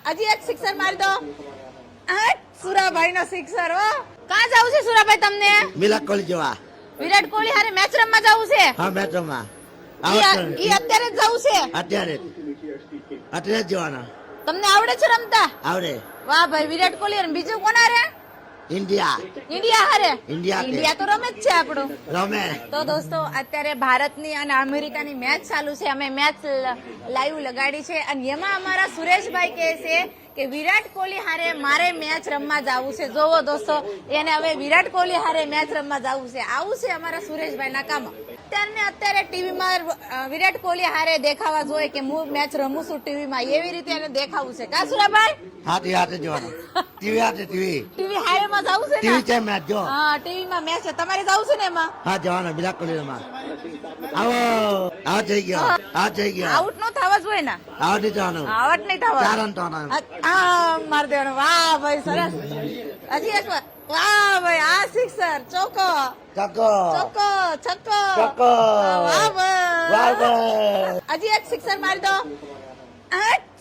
હજી એક સિક્સર મારી દો. સુરાભાઈ નો સિક્સર. હો ક્યાં જવું છે સુરાભાઈ તમને? વિરાટ કોહલી જોવા. વિરાટ કોહલી હારે મેચ રમવા જવું છે? હા, મેચ રમવા. ઈ અત્યારે જ જવું છે? અત્યારે જ જવાના. તમને આવડે છે રમતા? આવડે. વાહ ભાઈ, વિરાટ કોહલી અને બીજું કોણ હારે? ઇન્ડિયા હારે. ઇન્ડિયા તો રમે જ છે આપણું. રમે. તો દોસ્તો અત્યારે ભારતની અને અમેરિકાની મેચ ચાલુ છે. અમે મેચ લાઈવ લગાડી છે અને એમાં અમારા સુરેશભાઈ કહે છે કે વિરાટ કોહલી હારે મારે મેચ રમવા જવું છે. જોવો દોસ્તો, એને હવે વિરાટ કોહલી હારે મેચ રમવા જવું છે. આવું છે અમારા સુરેશભાઈ ના કામ. અત્યારે ટીવીમાં વિરાટ કોહલી હારે દેખાવા જોઈએ કે હું મેચ રમું છું ટીવીમાં, એવી રીતે એને દેખાવું છે. કા સુરાભાઈ? હાથે જોવાના. ટીવી હારે માં જવું છે ને? છે મેચ જો. હા, ટીવીમાં મેચ છે. તમારે જવું છે ને એમાં? હા, જવાના. વિરાટ કોહલી રમવા. આવો થઈ ગયો. આઉટ નો થવા જોઈએ ને? આઉટ નહીં થવાનું. આઉટ નહીં થવા. 4 રન થવાના. માર દેવાનો. વાહ ભાઈ, સરસ. હજી એક વાર. વાહ ભાઈ, આ સિક્સર. ચોકો. છક્કો. વાહ ભાઈ. ભાઈ. હજી એક સિક્સર મારી દો.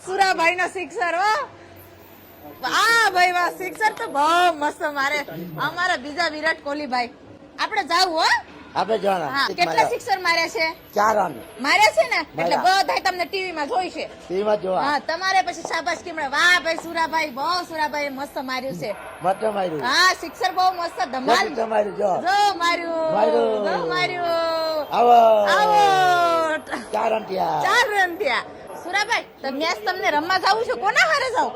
સુરાભાઈ નો સિક્સર. હો વાહ ભાઈ વાહ, સિક્સર તો બહુ મસ્ત મારે અમારા બીજા વિરાટ કોહલી ભાઈ. આપણે જાવ હો. આપણે જવાના. હા, કેટલા સિક્સર માર્યા છે? 4 રન માર્યા છે ને, એટલે બધા તમને ટીવીમાં જોઈ છે. ટીવીમાં જોવા. હા, તમારે પછી શાબાશ કે મળે. વાહ ભાઈ સુરાભાઈ, બહુ સુરાભાઈ મસ્ત માર્યું છે. મત માર્યું. હા, સિક્સર બહુ મસ્ત ધમાલ. માર્યું જો. માર્યું. આવો. 4 રન થયા. સુરાભાઈ, તો મેચ તમને રમવા જાવું છે? કોના હારે જાવ?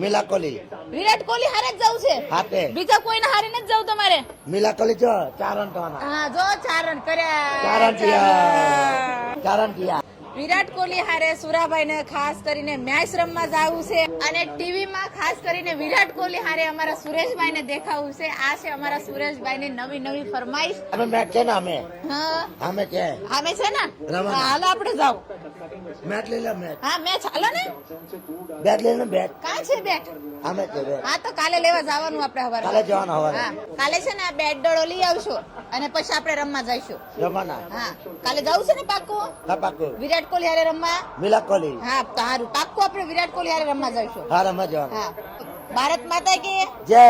વિરાટ કોહલી. વિરાટ કોહલી હારે જ જવું છે? હાથે. બીજા કોઈના હારે નથી જવું તમારે? વિરાટ કોહલી જો 4 રન થવાના. હા, જો 4 રન કર્યા. 4 રન થયા. વિરાટ કોહલી હારે સુરાભાઈ ને ખાસ કરીને મેચ રમવા જવું છે અને ટીવીમાં ખાસ કરીને વિરાટ કોહલી હારે અમારા સુરેશભાઈ ને દેખાવું છે. આ છે અમારા સુરેશભાઈ ની નવી ફરમાઈશ. અમે મેચ છે ને અમે છે ને હાલો આપણે જાવ. મેચ લઈ લે મેચ. હા, મેચ હાલો ને. બેટ લઈ લે બેટ. કાં છે બેટ? અમે છે બેટ. હા, તો કાલે લેવા જવાનું આપણે હવારે. કાલે જવાનું હવારે. હા, કાલે છે ને આ બેટ ડોળો લઈ આવશું અને પછી આપણે રમવા જઈશું. રમવાના. હા, કાલે જવું છે ને પાક્કું? હા, પાક્કું. વિરાટ કોહલી હારે રમવા. વિરાટ કોહલી. હા, સારું, પાક્કું આપણે વિરાટ કોહલી હારે રમવા જઈશું. હા, રમવા જવાનું. હા, ભારત માતા કી જય.